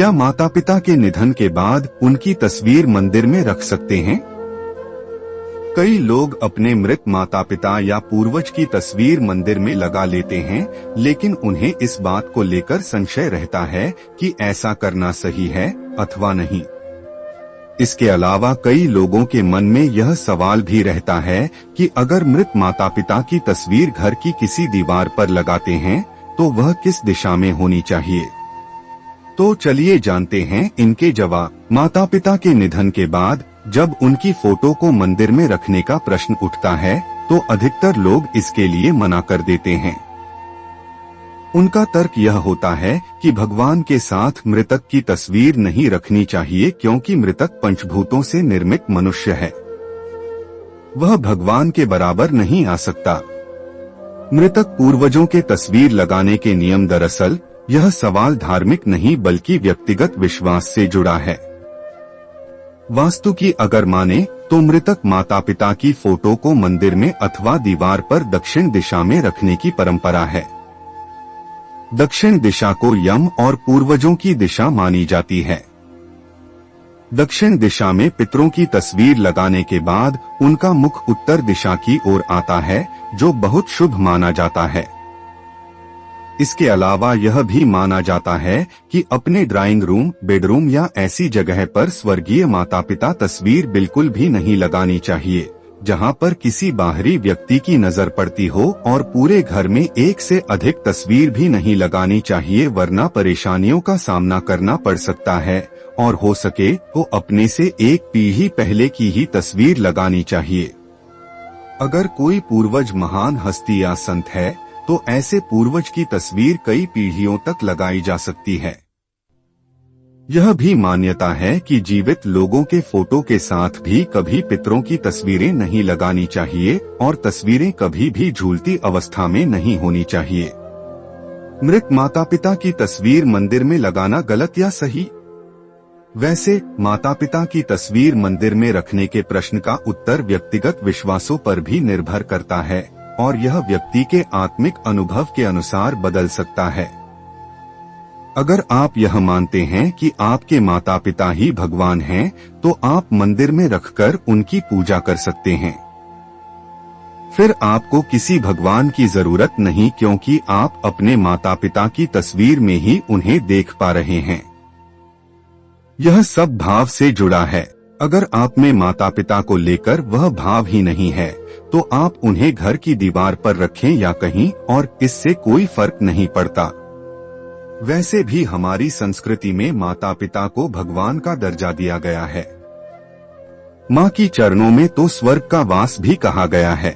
क्या माता पिता के निधन के बाद उनकी तस्वीर मंदिर में रख सकते हैं? कई लोग अपने मृत माता पिता या पूर्वज की तस्वीर मंदिर में लगा लेते हैं, लेकिन उन्हें इस बात को लेकर संशय रहता है कि ऐसा करना सही है अथवा नहीं। इसके अलावा कई लोगों के मन में यह सवाल भी रहता है कि अगर मृत माता पिता की तस्वीर घर की किसी दीवार पर लगाते हैं तो वह किस दिशा में होनी चाहिए। तो चलिए जानते हैं इनके जवाब। माता पिता के निधन के बाद जब उनकी फोटो को मंदिर में रखने का प्रश्न उठता है तो अधिकतर लोग इसके लिए मना कर देते हैं। उनका तर्क यह होता है कि भगवान के साथ मृतक की तस्वीर नहीं रखनी चाहिए, क्योंकि मृतक पंचभूतों से निर्मित मनुष्य है, वह भगवान के बराबर नहीं आ सकता। मृतक पूर्वजों के तस्वीर लगाने के नियम, दरअसल यह सवाल धार्मिक नहीं बल्कि व्यक्तिगत विश्वास से जुड़ा है। वास्तु की अगर माने तो मृतक माता पिता की फोटो को मंदिर में अथवा दीवार पर दक्षिण दिशा में रखने की परंपरा है। दक्षिण दिशा को यम और पूर्वजों की दिशा मानी जाती है। दक्षिण दिशा में पितरों की तस्वीर लगाने के बाद उनका मुख उत्तर दिशा की ओर आता है, जो बहुत शुभ माना जाता है। इसके अलावा यह भी माना जाता है कि अपने ड्राइंग रूम, बेडरूम या ऐसी जगह पर स्वर्गीय माता पिता तस्वीर बिल्कुल भी नहीं लगानी चाहिए जहां पर किसी बाहरी व्यक्ति की नजर पड़ती हो, और पूरे घर में एक से अधिक तस्वीर भी नहीं लगानी चाहिए, वरना परेशानियों का सामना करना पड़ सकता है। और हो सके तो अपने से एक पीढ़ी पहले की ही तस्वीर लगानी चाहिए। अगर कोई पूर्वज महान हस्ती या संत है तो ऐसे पूर्वज की तस्वीर कई पीढ़ियों तक लगाई जा सकती है। यह भी मान्यता है कि जीवित लोगों के फोटो के साथ भी कभी पितरों की तस्वीरें नहीं लगानी चाहिए, और तस्वीरें कभी भी झूलती अवस्था में नहीं होनी चाहिए। मृत माता पिता की तस्वीर मंदिर में लगाना गलत या सही? वैसे माता पिता की तस्वीर मंदिर में रखने के प्रश्न का उत्तर व्यक्तिगत विश्वासों पर भी निर्भर करता है, और यह व्यक्ति के आत्मिक अनुभव के अनुसार बदल सकता है। अगर आप यह मानते हैं कि आपके माता पिता ही भगवान हैं, तो आप मंदिर में रखकर उनकी पूजा कर सकते हैं। फिर आपको किसी भगवान की जरूरत नहीं, क्योंकि आप अपने माता पिता की तस्वीर में ही उन्हें देख पा रहे हैं। यह सब भाव से जुड़ा है। अगर आप में माता पिता को लेकर वह भाव ही नहीं है तो आप उन्हें घर की दीवार पर रखें या कहीं और, इससे कोई फर्क नहीं पड़ता। वैसे भी हमारी संस्कृति में माता पिता को भगवान का दर्जा दिया गया है। माँ की चरणों में तो स्वर्ग का वास भी कहा गया है।